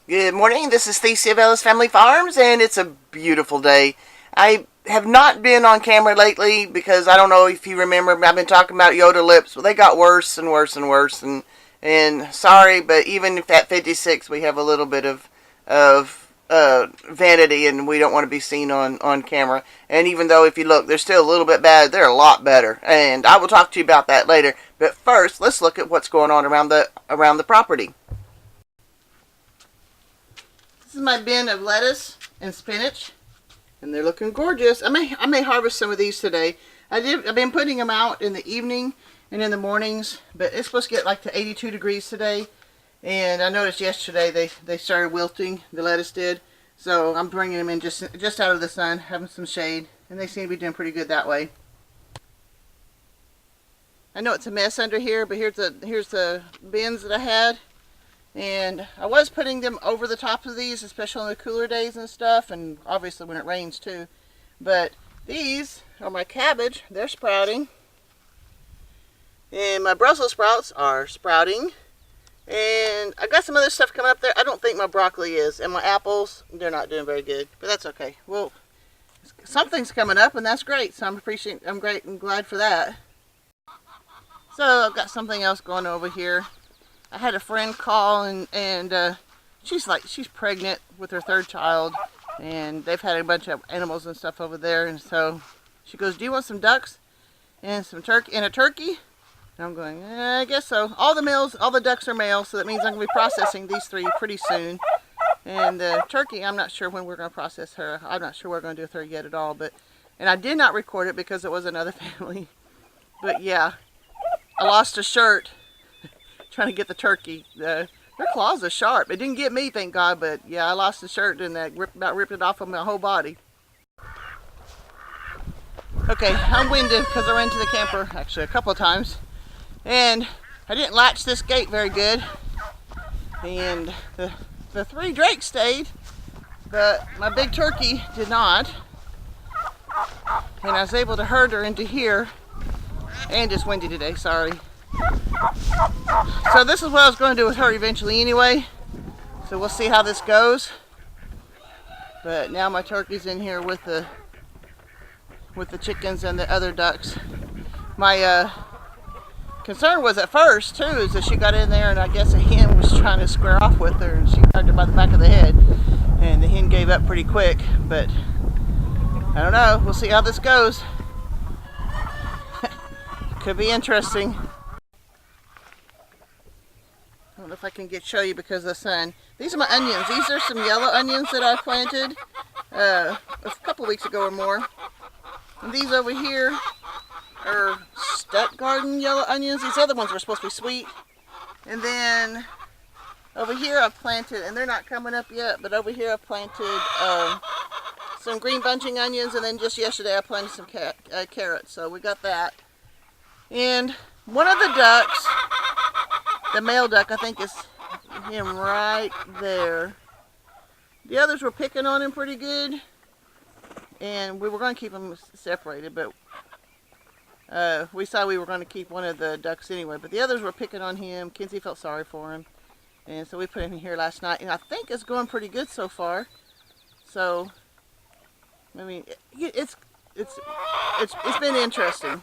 Good morning, this is Stacy of Ellis Family Farms, and it's a beautiful day. I have not been on camera lately because I don't know if you remember, I've been talking about Yoda lips. Well, they got worse and worse and worse, and sorry, but even at 56, we have a little bit of vanity, and we don't want to be seen on camera. And even though if you look, they're still a little bit bad, they're a lot better, and I will talk to you about that later. But first, let's look at what's going on around the property. This is my bin of lettuce and spinach, and they're looking gorgeous. I may harvest some of these today. I've been putting them out in the evening and in the mornings, but it's supposed to get like to 82 degrees today. And I noticed yesterday they started wilting, the lettuce did. So I'm bringing them in just out of the sun, having some shade, and they seem to be doing pretty good that way. I know it's a mess under here, but here's the bins that I had. And I was putting them over the top of these, especially on the cooler days and stuff, and obviously when it rains too. But these are my cabbage. They're sprouting. And my Brussels sprouts are sprouting. And I got some other stuff coming up there. I don't think my broccoli is. And my apples, they're not doing very good. But that's okay. Well, something's coming up, and that's great. So I'm great and glad for that. So I've got something else going over here. I had a friend call, and she's pregnant with her third child, and they've had a bunch of animals and stuff over there. And so she goes, "Do you want some ducks and some turkey and a turkey?" And I'm going, I guess so. All the ducks are male, so that means I'm going to be processing these three pretty soon. And the turkey, I'm not sure when we're going to process her. I'm not sure what we're going to do with her yet at all. And I did not record it because it was another family. But yeah, I lost a shirt trying to get the turkey. Their claws are sharp. It didn't get me, thank God, but yeah, I lost the shirt and that about ripped it off of my whole body. Okay, I'm winded because I ran to the camper actually a couple of times, and I didn't latch this gate very good, and the three drakes stayed, but my big turkey did not, and I was able to herd her into here. And it's windy today, sorry. So this is what I was going to do with her eventually anyway. So we'll see how this goes. But now my turkey's in here with the chickens and the other ducks. My concern was at first too is that she got in there, and I guess a hen was trying to square off with her, and she grabbed her by the back of the head, and the hen gave up pretty quick. But I don't know. We'll see how this goes. Could be interesting. I don't know if I can show you because of the sun. These are my onions. These are some yellow onions that I planted a couple weeks ago or more. And these over here are Stutt Garden yellow onions. These other ones were supposed to be sweet. And then over here I've planted, and they're not coming up yet, but over here I've planted some green bunching onions, and then just yesterday I planted some carrots. So we got that. And one of the ducks, the male duck, I think is him right there. The others were picking on him pretty good, and we were going to keep them separated, but we saw we were going to keep one of the ducks anyway. But the others were picking on him. Kinzie felt sorry for him, and so we put him in here last night, and I think it's going pretty good so far. So, I mean, it's been interesting.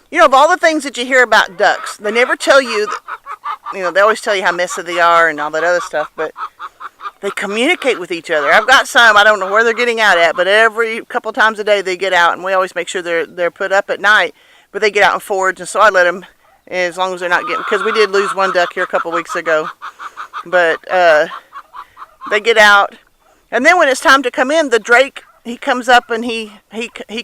You know, of all the things that you hear about ducks, they never tell you, they always tell you how messy they are and all that other stuff, but they communicate with each other. I've got some, I don't know where they're getting out at, but every couple times a day they get out, and we always make sure they're put up at night, but they get out and forage, and so I let them, as long as they're not getting, because we did lose one duck here a couple weeks ago, but they get out, and then when it's time to come in, the drake, he comes up and he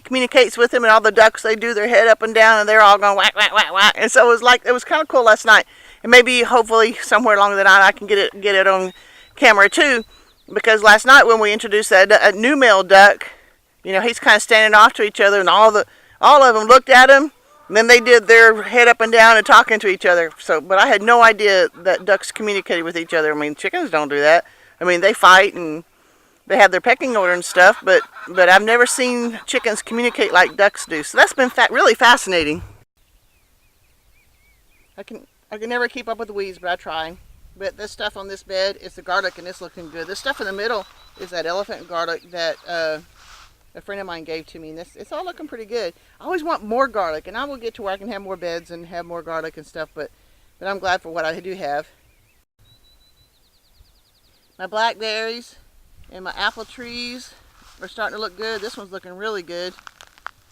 communicates with them, and all the ducks, they do their head up and down, and they're all going whack, whack, whack, whack. And so it was kind of cool last night. And maybe, hopefully, somewhere along the night I can get it on camera too, because last night when we introduced a new male duck, he's kind of standing off to each other, and all of them looked at him, and then they did their head up and down and talking to each other. So, but I had no idea that ducks communicated with each other. I mean, chickens don't do that. I mean, they fight and they have their pecking order and stuff, but I've never seen chickens communicate like ducks do. So that's been really fascinating. I can never keep up with the weeds, but I try. But this stuff on this bed is the garlic, and it's looking good. This stuff in the middle is that elephant garlic that a friend of mine gave to me, and it's all looking pretty good. I always want more garlic, and I will get to where I can have more beds and have more garlic and stuff, but I'm glad for what I do have. My blackberries and my apple trees are starting to look good. This one's looking really good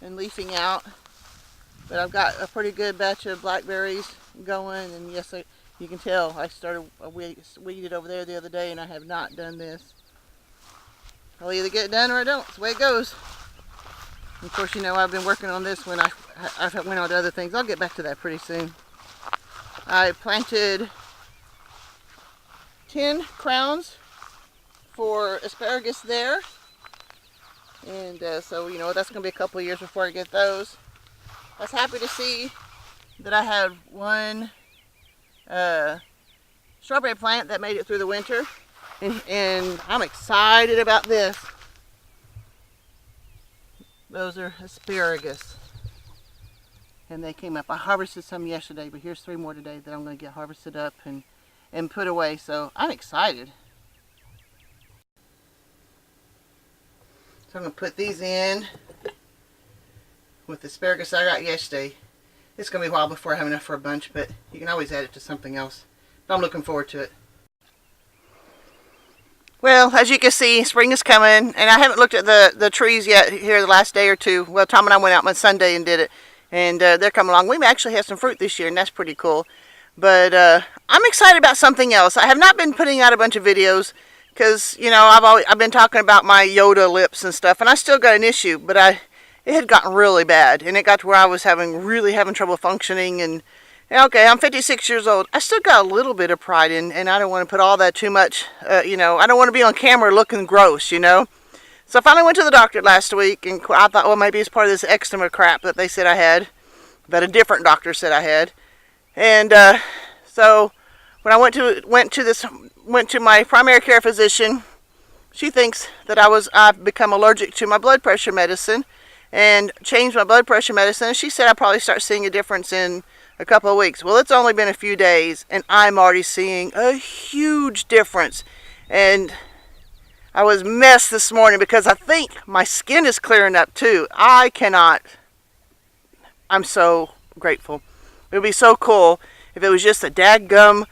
and leafing out. But I've got a pretty good batch of blackberries going, and yes, you can tell I started weeded over there the other day, and I have not done this. I'll either get it done or I don't. It's the way it goes. And of course, you know, I've been working on this when I went on to other things. I'll get back to that pretty soon. I planted 10 crowns for asparagus there. And so, you know, that's going to be a couple of years before I get those. I was happy to see that I had one strawberry plant that made it through the winter. And I'm excited about this. Those are asparagus. And they came up. I harvested some yesterday, but here's 3 more today that I'm going to get harvested up and put away. So I'm excited. So I'm going to put these in with the asparagus I got yesterday. It's going to be a while before I have enough for a bunch, but you can always add it to something else. But I'm looking forward to it. Well, as you can see, spring is coming, and I haven't looked at the trees yet here the last day or two. Well, Tom and I went out on Sunday and did it, and they're coming along. We may actually have some fruit this year, and that's pretty cool. But I'm excited about something else. I have not been putting out a bunch of videos because, you know, I've been talking about my Yoda lips and stuff, and I still got an issue, but it had gotten really bad, and it got to where I was really having trouble functioning. And okay, I'm 56 years old. I still got a little bit of pride in, and I don't want to put all that too much, you know, I don't want to be on camera looking gross, you know. So I finally went to the doctor last week, and I thought, well, maybe it's part of this eczema crap that they said I had, that a different doctor said I had. And so when I went to my primary care physician, she thinks that I've become allergic to my blood pressure medicine and changed my blood pressure medicine. And she said I'll probably start seeing a difference in a couple of weeks. Well, it's only been a few days, and I'm already seeing a huge difference. And I was messed this morning because I think my skin is clearing up too. I'm so grateful. It would be so cool if it was just a dadgum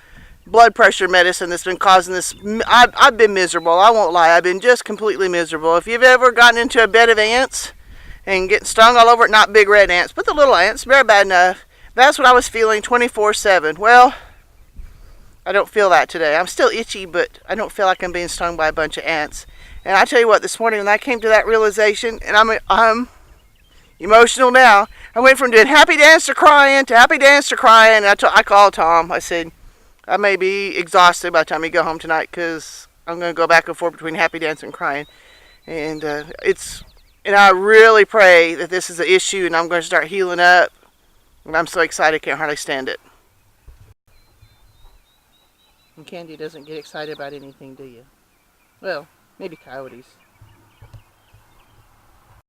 blood pressure medicine that's been causing this. I've been miserable. I won't lie. I've been just completely miserable. If you've ever gotten into a bed of ants and getting stung all over it, not big red ants, but the little ants, very bad enough. That's what I was feeling 24/7. Well, I don't feel that today. I'm still itchy, but I don't feel like I'm being stung by a bunch of ants. And I tell you what, this morning when I came to that realization, and I'm emotional now. I went from doing happy dance to crying to happy dance to crying. And I called Tom. I said, I may be exhausted by the time you go home tonight because I'm going to go back and forth between happy dance and crying. And and I really pray that this is an issue and I'm going to start healing up. And I'm so excited, I can't hardly stand it. And Candy doesn't get excited about anything, do you? Well, maybe coyotes.